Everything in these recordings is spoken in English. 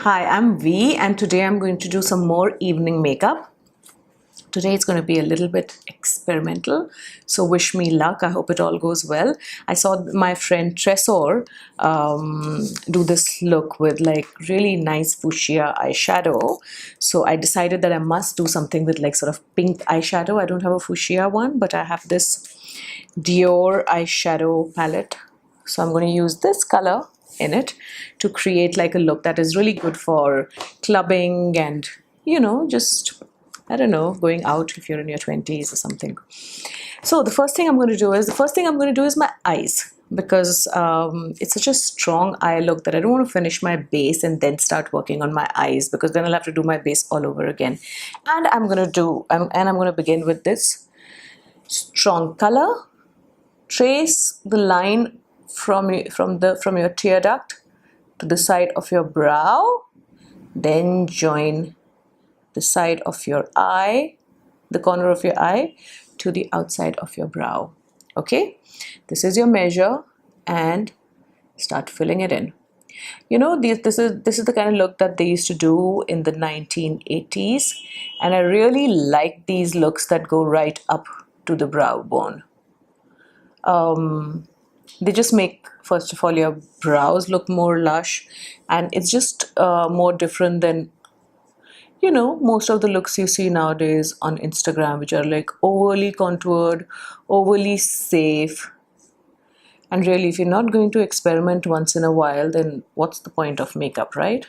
Hi, I'm V, and today I'm going to do some more evening makeup. Today it's going to be a little bit experimental, so wish me luck. I hope it all goes well. I saw my friend Tresor do this look with like really nice fuchsia eyeshadow. So I decided that I must do something with like sort of pink eyeshadow. I don't have a fuchsia one, but I have this Dior eyeshadow palette. So I'm going to use this color in it to create like a look that is really good for clubbing and, just, I don't know, going out if you're in your 20s or something. So the first thing I'm going to do is my eyes, because it's such a strong eye look that I don't want to finish my base and then start working on my eyes, because then I'll have to do my base all over again. And I'm going to begin with this strong color. Trace the line from your tear duct to the side of your brow, then join the side of your eye, the corner of your eye, to the outside of your brow. Okay, this is your measure, and start filling it in. This is the kind of look that they used to do in the 1980s, and I really like these looks that go right up to the brow bone. They just make, first of all, your brows look more lush, and it's just more different than most of the looks you see nowadays on Instagram, which are like overly contoured, overly safe. And really, if you're not going to experiment once in a while, then what's the point of makeup, right?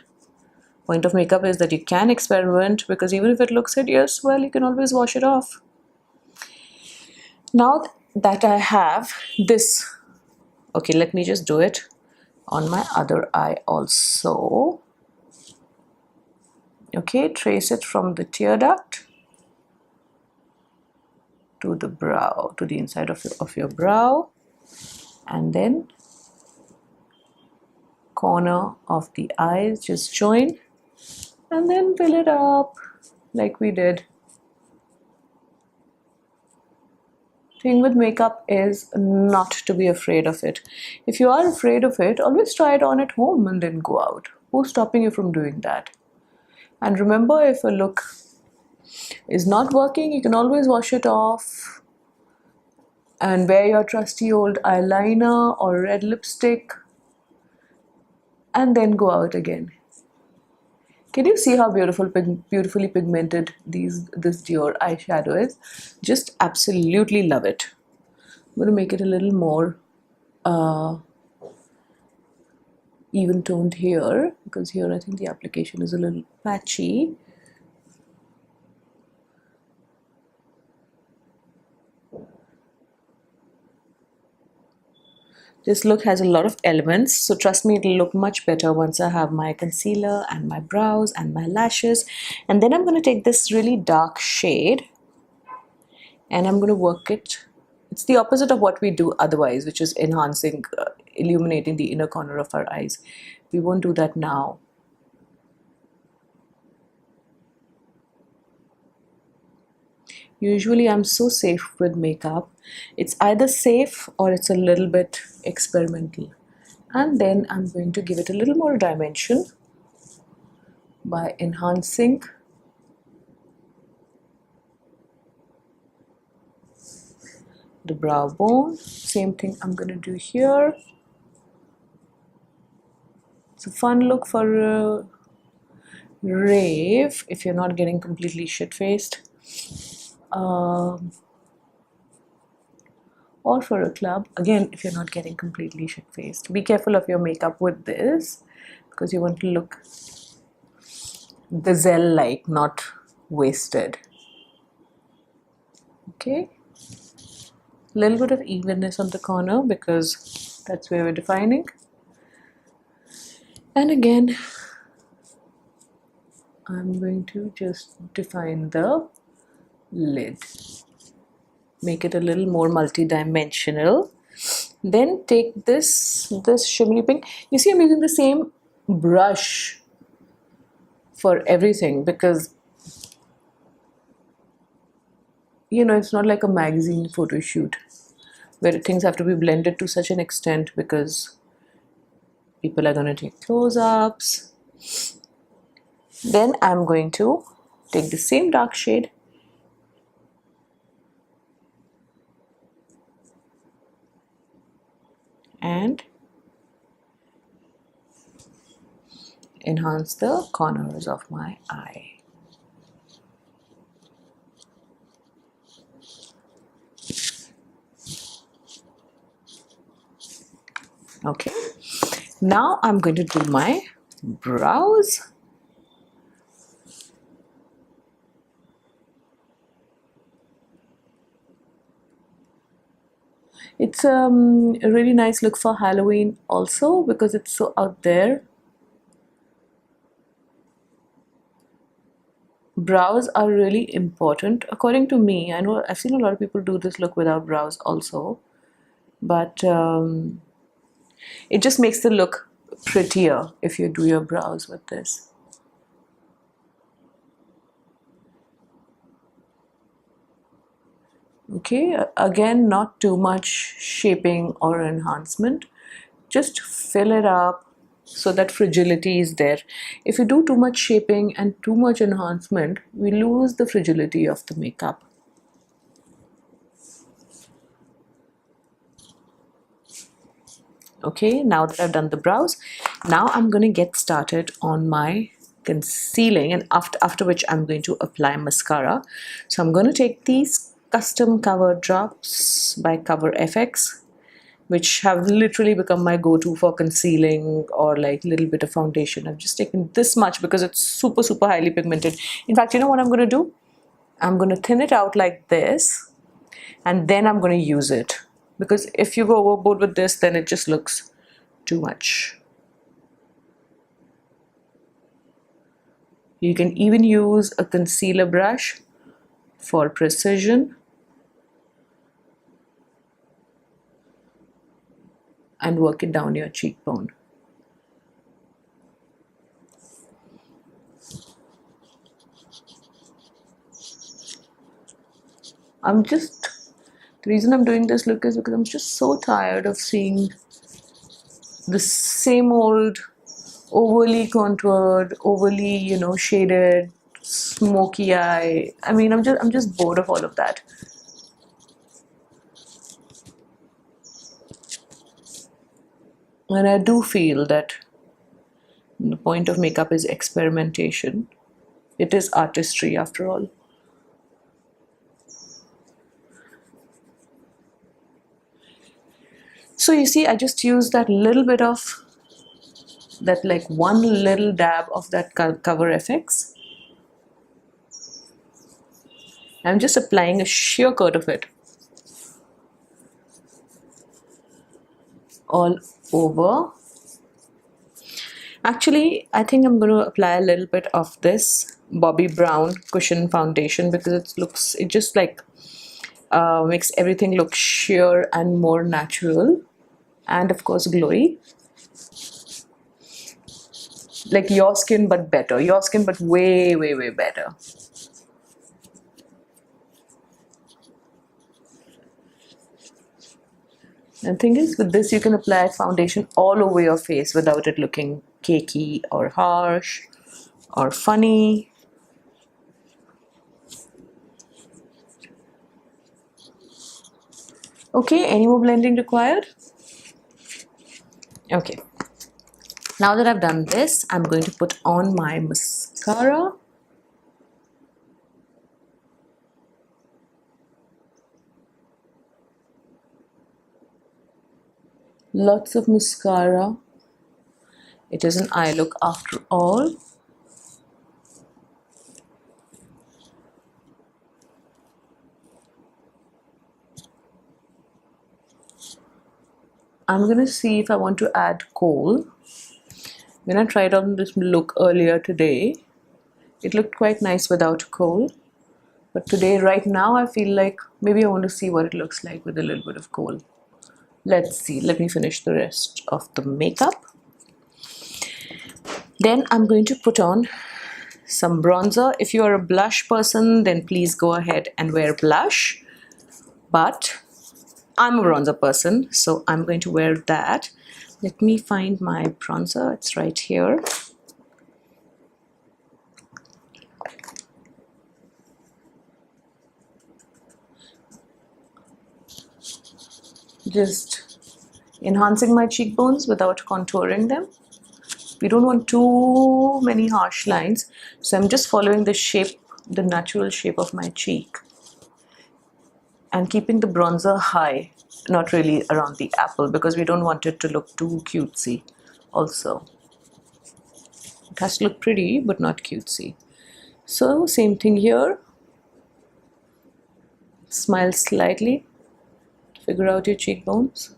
Point of makeup is that you can experiment, because even if it looks hideous, well, you can always wash it off. Now that I have this, okay, let me just do it on my other eye also. Okay, trace it from the tear duct to the brow, to the inside of your brow, and then corner of the eyes, just join, and then fill it up like we did. Thing with makeup is not to be afraid of it. If you are afraid of it, always try it on at home and then go out. Who's stopping you from doing that? And remember, if a look is not working, you can always wash it off and wear your trusty old eyeliner or red lipstick and then go out again. Can you see how beautifully pigmented this Dior eyeshadow is? Just absolutely love it. I'm going to make it a little more even toned here, because here I think the application is a little patchy. This look has a lot of elements, so trust me, it'll look much better once I have my concealer and my brows and my lashes. And then I'm going to take this really dark shade and I'm going to work it. It's the opposite of what we do otherwise, which is enhancing, illuminating the inner corner of our eyes. We won't do that now. Usually I'm so safe with makeup. It's either safe or it's a little bit experimental. And then I'm going to give it a little more dimension by enhancing the brow bone. Same thing I'm going to do here. It's a fun look for a rave if you're not getting completely shit-faced. Or for a club, again, if you're not getting completely shit-faced. Be careful of your makeup with this, because you want to look gazelle-like, not wasted. Okay, a little bit of evenness on the corner, because that's where we're defining. And again, I'm going to just define the lid. Make it a little more multi-dimensional. Then take this shimmery pink. You see, I'm using the same brush for everything, because it's not like a magazine photo shoot where things have to be blended to such an extent, because people are going to take close-ups. Then I'm going to take the same dark shade and enhance the corners of my eye. Okay, now I'm going to do my brows. It's a really nice look for Halloween also because it's so out there. Brows are really important according to me. I know I've seen a lot of people do this look without brows also, but it just makes the look prettier if you do your brows with this. Okay, again, not too much shaping or enhancement. Just fill it up so that fragility is there. If you do too much shaping and too much enhancement, we lose the fragility of the makeup. Okay, now that I've done the brows, now I'm going to get started on my concealing, and after which I'm going to apply mascara. So I'm going to take these custom cover drops by Cover FX, which have literally become my go-to for concealing or like a little bit of foundation. I've just taken this much because it's super highly pigmented. In fact, you know what I'm going to do? I'm going to thin it out like this, and then I'm going to use it, because if you go overboard with this, then it just looks too much. You can even use a concealer brush for precision and work it down your cheekbone. The reason I'm doing this look is because I'm just so tired of seeing the same old overly contoured, overly, shaded, smoky eye. I mean, I'm just bored of all of that. And I do feel that the point of makeup is experimentation. It is artistry after all. So you see, I just used that little bit of that, like one little dab of that Cover FX. I'm just applying a sheer coat of it all over. Actually, I think I'm going to apply a little bit of this Bobbi Brown Cushion Foundation because it just like makes everything look sheer and more natural, and of course glowy. Like your skin but better, your skin but way better. And the thing is, with this you can apply foundation all over your face without it looking cakey or harsh or funny. Okay, any more blending required? Okay. Now that I've done this, I'm going to put on my mascara. Lots of mascara. It is an eye look after all. I'm going to see if I want to add kohl. When I tried on this look earlier today, it looked quite nice without kohl. But today, right now, I feel like maybe I want to see what it looks like with a little bit of kohl. Let's see. Let me finish the rest of the makeup. Then I'm going to put on some bronzer. If you are a blush person, then please go ahead and wear blush. But I'm a bronzer person, so I'm going to wear that. Let me find my bronzer. It's right here. just enhancing my cheekbones without contouring them. We don't want too many harsh lines, so I'm just following the shape, the natural shape of my cheek, and keeping the bronzer high, not really around the apple, because we don't want it to look too cutesy also. It has to look pretty but not cutesy. So same thing here. Smile slightly, figure out your cheekbones,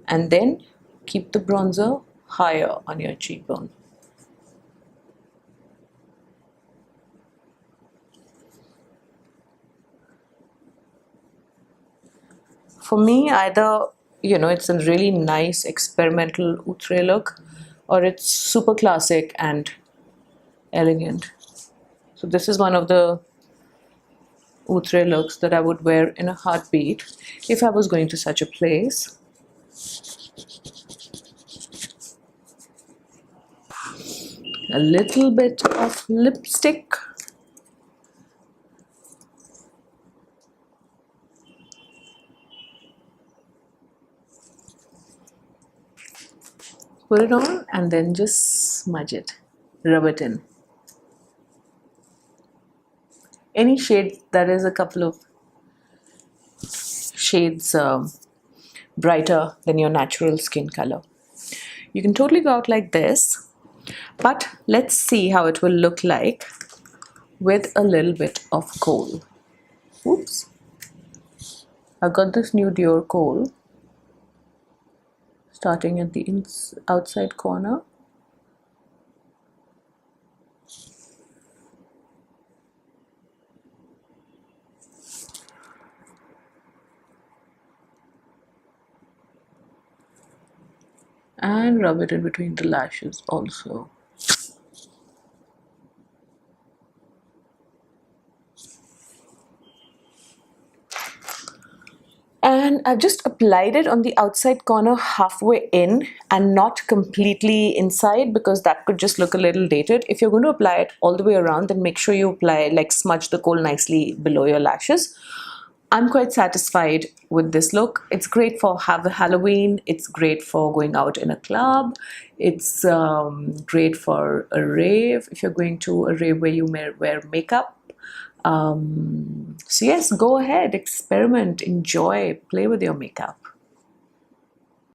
and then keep the bronzer higher on your cheekbone. For me, either, it's a really nice experimental outre look, or it's super classic and elegant. So this is one of the outre looks that I would wear in a heartbeat if I was going to such a place. A little bit of lipstick. Put it on and then just smudge it, rub it in. Any shade that is a couple of shades brighter than your natural skin color. You can totally go out like this, but let's see how it will look like with a little bit of kohl. Oops. I've got this new Dior Kohl, starting at the outside corner. And rub it in between the lashes also. And I've just applied it on the outside corner halfway in and not completely inside, because that could just look a little dated. If you're going to apply it all the way around, then make sure you apply, like, smudge the kohl nicely below your lashes. I'm quite satisfied with this look. It's great for Halloween. It's great for going out in a club. It's great for a rave, if you're going to a rave where you may wear makeup. So yes, go ahead, experiment, enjoy, play with your makeup.